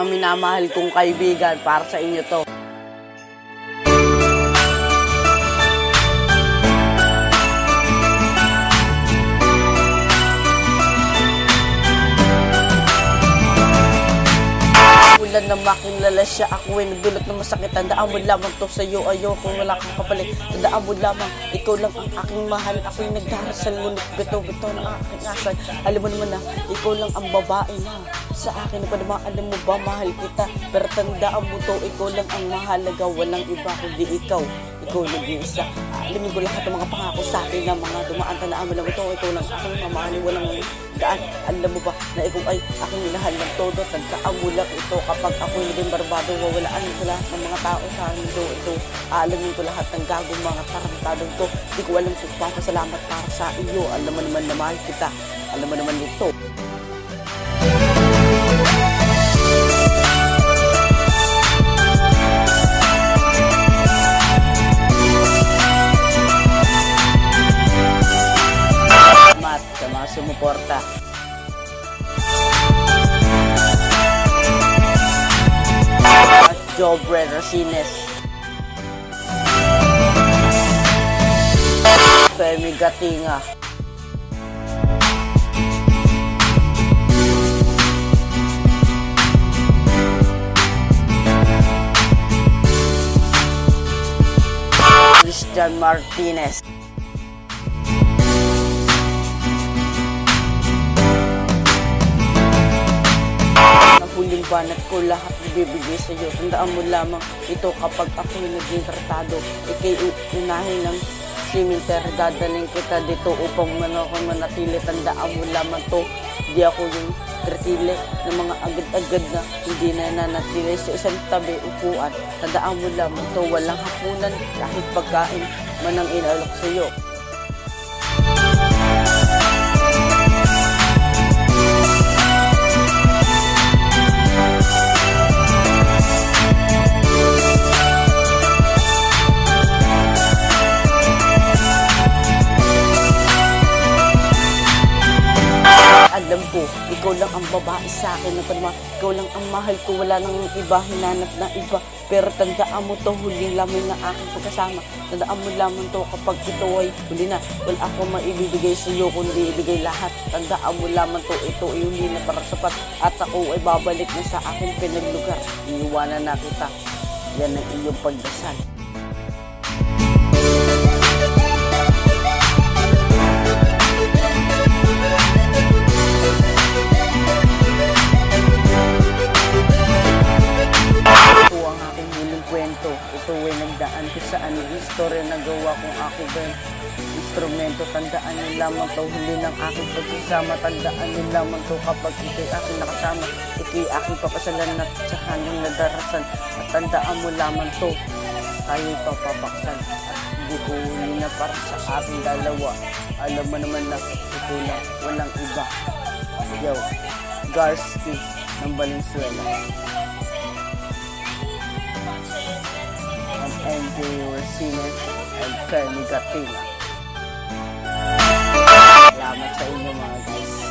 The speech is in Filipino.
minamahal kong kaibigan, para sa inyo to. Ulan na makilala siya, ako ay nagulat na masakit. Tandaan mo lamang to sa'yo, ayoko wala kang kapalit. Tandaan mo lamang, ikaw lang ang aking mahal. Ako'y nagdarasal, ngunit bito-bito na aking asal. Alam mo naman na, ikaw lang ang babae na sa akin na naman, alam mo ba, mahal kita. Pero tandaan mo to, ikaw lang ang mahalaga. Walang iba kundi ikaw. Ikaw nag-iisa. Alamin ko lahat ng mga pangako sa akin na mga dumaan. Tandaan mo lang ito, ikaw lang aking mamahalin. Walang daan. Alam mo ba na ikaw ay aking minahal ng todo. Tandaan mo lang ito, kapag ako'y naging barbado, wawalaan ko lahat ng mga tao sa akin. Ito, aalamin ko lahat ng gagong mga tarantadong to. Di ko alam kung papasalamat para sa iyo. Alam mo naman na mahal kita. Alam mo naman ito. Sa mga sumuporta. At Jobre Racines, Femi Gatinga, Christian Martinez, huling banat ko lahat ibibigay sa iyo. Tandaan mo lamang ito, kapag ako'y naging tratado, ikay unahin ng siminter, dadaling kita dito upang manatili. Tandaan mo lamang to, di ako yung kretile ng mga agad-agad na hindi na nanatili sa isang tabi upuan. Tandaan mo lamang to, walang hapunan kahit pagkain man ang inalok sa iyo. Alam ko, ikaw lang ang babae sa akin na panama. Ikaw lang ang mahal ko, wala nang iba, hinanap na iba. Pero tandaan mo to, huling lamang na aking pagkasama. Tandaan mo lamang to, kapag ito ay huli na, wala akong maibibigay sa iyo kundi ibigay lahat. Tandaan mo lamang to, ito ay huli na para sapat. At ako ay babalik na sa aking pinaglugar. Iiwanan na kita. Yan ang iyong pagdasal. Ito ay nagdaan ko saan yung istorya na gawa kung ako ba instrumento. Tandaan nyo lamang to, huli ng aking pagsasama. Tandaan nyo lamang to, kapag ikay aking nakasama, ikay aking papasalan at sa hanyang nadarasan. At tandaan mo lamang to, tayo'y papapaksan. At hindi ko huli na para sa aking dalawa. Alam mo naman na ito lang, walang iba. Yo, Garski ng Valenzuela. MJ Racines and Femi Gatinga. Salamat sa inyo mga guys.